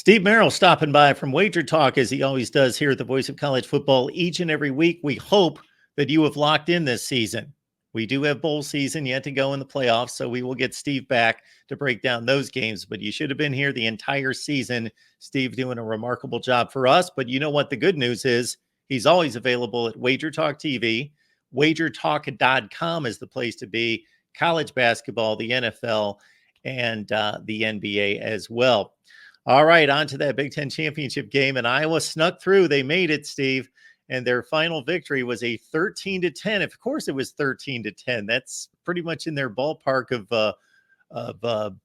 Steve Merrill stopping by from Wager Talk as he always does here at the Voice of College Football each and every week. We hope that you have locked in this season. We do have bowl season yet to go in the playoffs, so we will get Steve back to break down those games. But you should have been here the entire season. Steve doing a remarkable job for us. But you know what the good news is? He's always available at Wager Talk TV. WagerTalk.com is the place to be. College basketball, the NFL, and the NBA as well. All right, on to that Big Ten championship game, and Iowa snuck through. They made it, Steve, and their final victory was a 13-10. Of course, it was 13-10. That's pretty much in their ballpark of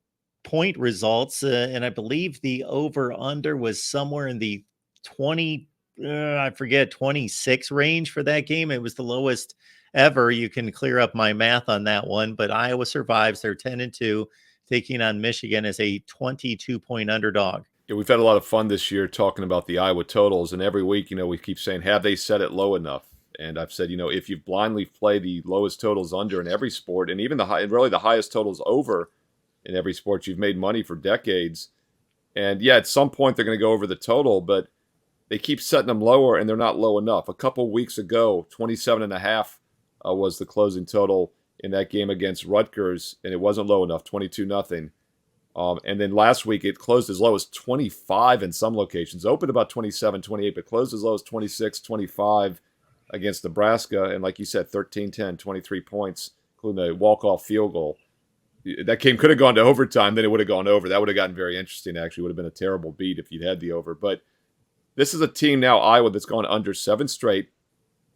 point results, and I believe the over/under was somewhere in the 26 range for that game. It was the lowest ever. You can clear up my math on that one, but Iowa survives. They're 10-2. Taking on Michigan as a 22-point underdog. Yeah, we've had a lot of fun this year talking about the Iowa totals, and every week, we keep saying, have they set it low enough? And I've said, if you blindly play the lowest totals under in every sport, and even the highest totals over in every sport, you've made money for decades. And yeah, at some point they're going to go over the total, but they keep setting them lower, and they're not low enough. A couple weeks ago, 27.5 was the closing total in that game against Rutgers, and it wasn't low enough, 22-0. And then last week, it closed as low as 25 in some locations. Opened about 27, 28, but closed as low as 26, 25 against Nebraska. And like you said, 13-10, 23 points, including a walk-off field goal. That game could have gone to overtime, then it would have gone over. That would have gotten very interesting, actually. It would have been a terrible beat if you'd had the over. But this is a team now, Iowa, that's gone under 7 straight.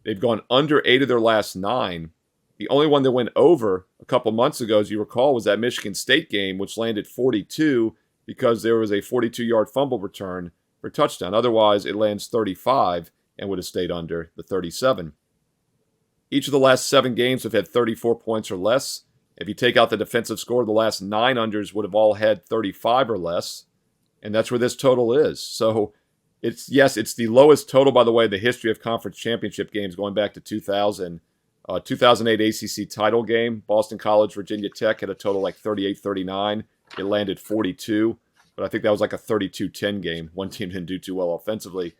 They've gone under 8 of their last 9. The only one that went over a couple months ago, as you recall, was that Michigan State game, which landed 42 because there was a 42-yard fumble return for a touchdown. Otherwise, it lands 35 and would have stayed under the 37. Each of the last 7 games have had 34 points or less. If you take out the defensive score, the last 9 unders would have all had 35 or less, and that's where this total is. So it's the lowest total, by the way, in the history of conference championship games going back to 2000. 2008 ACC title game, Boston College, Virginia Tech had a total like 38-39. It landed 42, but I think that was like a 32-10 game. One team didn't do too well offensively.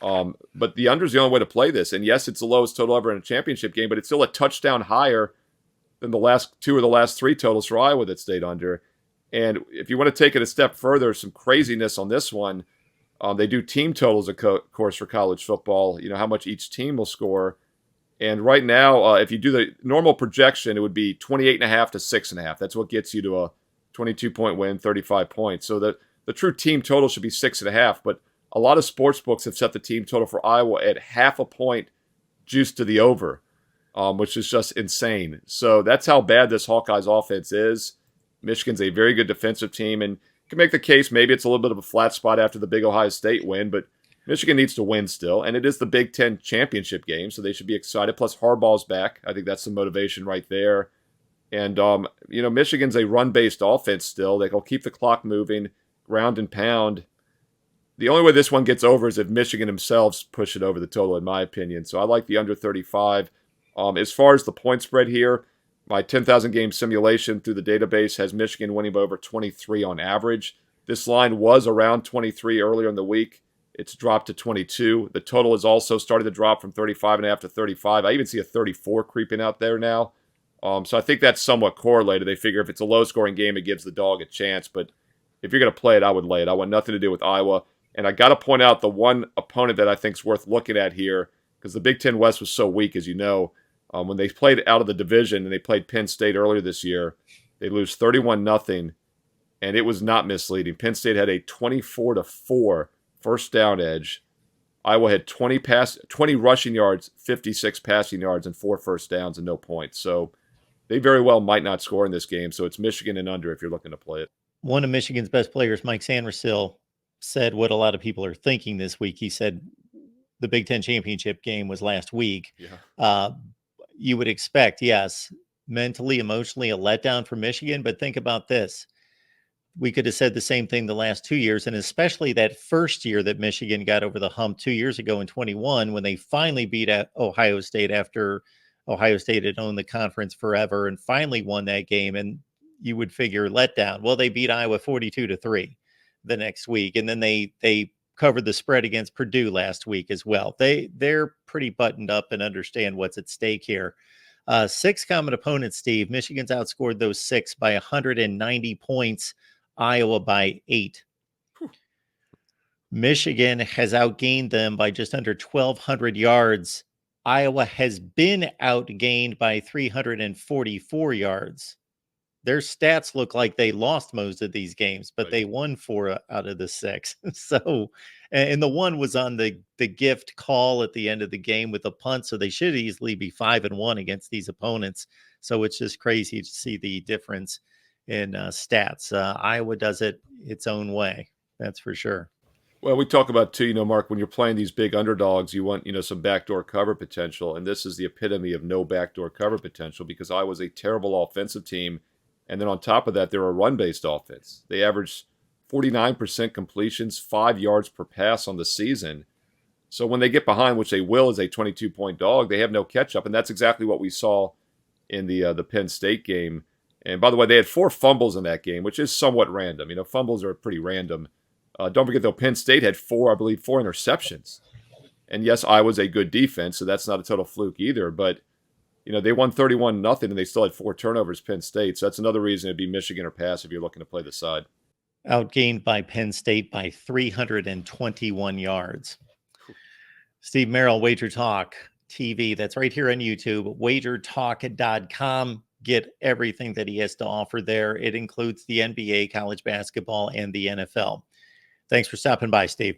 But the under is the only way to play this. And yes, it's the lowest total ever in a championship game, but it's still a touchdown higher than the last 2 or the last 3 totals for Iowa that stayed under. And if you want to take it a step further, some craziness on this one. They do team totals, of course, for college football, how much each team will score. And right now, if you do the normal projection, it would be 28.5 to 6.5. That's what gets you to a 22-point win, 35 points. So the true team total should be 6.5. But a lot of sports books have set the team total for Iowa at 0.5 point juiced to the over, which is just insane. So that's how bad this Hawkeyes offense is. Michigan's a very good defensive team, and you can make the case maybe it's a little bit of a flat spot after the big Ohio State win, but Michigan needs to win still, and it is the Big Ten championship game, so they should be excited. Plus, Harbaugh's back. I think that's some motivation right there. And, Michigan's a run-based offense still. They'll keep the clock moving, ground and pound. The only way this one gets over is if Michigan themselves push it over the total, in my opinion. So I like the under 35. As far as the point spread here, my 10,000-game simulation through the database has Michigan winning by over 23 on average. This line was around 23 earlier in the week. It's dropped to 22. The total has also started to drop from 35.5 to 35. I even see a 34 creeping out there now. So I think that's somewhat correlated. They figure if it's a low-scoring game, it gives the dog a chance. But if you're going to play it, I would lay it. I want nothing to do with Iowa. And I got to point out the one opponent that I think is worth looking at here, because the Big Ten West was so weak, as you know. When they played out of the division and they played Penn State earlier this year, they lose 31-0, and it was not misleading. Penn State had a 24-4 first down edge. Iowa had 20 rushing yards, 56 passing yards, and 4 first downs and no points. So they very well might not score in this game. So it's Michigan and under if you're looking to play it. One of Michigan's best players, Mike Sandersill, said what a lot of people are thinking this week. He said the Big Ten championship game was last week. Yeah. You would expect, yes, mentally, emotionally, a letdown for Michigan. But think about this. We could have said the same thing the last 2 years, and especially that first year that Michigan got over the hump 2 years ago in 21 when they finally beat Ohio State after Ohio State had owned the conference forever and finally won that game. And you would figure letdown. Well, they beat Iowa 42-3. the next week, and then they covered the spread against Purdue last week as well. They're pretty buttoned up and understand what's at stake here. 6 common opponents, Steve. Michigan's outscored those 6 by 190 points. Iowa by 8. Michigan has outgained them by just under 1,200 yards. Iowa has been outgained by 344 yards. Their stats look like they lost most of these games, but they won 4 out of the 6. So, and the one was on the gift call at the end of the game with a punt. So they should easily be 5-1 against these opponents. So it's just crazy to see the difference in stats. Iowa does it its own way. That's for sure. Well, we talk about too, Mark, when you're playing these big underdogs, you want, some backdoor cover potential. And this is the epitome of no backdoor cover potential because Iowa's a terrible offensive team. And then on top of that, they're a run-based offense. They average 49% completions, 5 yards per pass on the season. So when they get behind, which they will as a 22-point dog, they have no catch-up. And that's exactly what we saw in the Penn State game. And by the way, they had 4 fumbles in that game, which is somewhat random. Fumbles are pretty random. Don't forget, though, Penn State had 4 interceptions. And yes, Iowa's a good defense, so that's not a total fluke either. But, they won 31-0, and they still had 4 turnovers, Penn State. So that's another reason it'd be Michigan or pass if you're looking to play the side. Outgained by Penn State by 321 yards. Steve Merrill, Wager Talk TV. That's right here on YouTube, wagertalk.com. Get everything that he has to offer there. It includes the NBA, college basketball, and the NFL. Thanks for stopping by, Steve.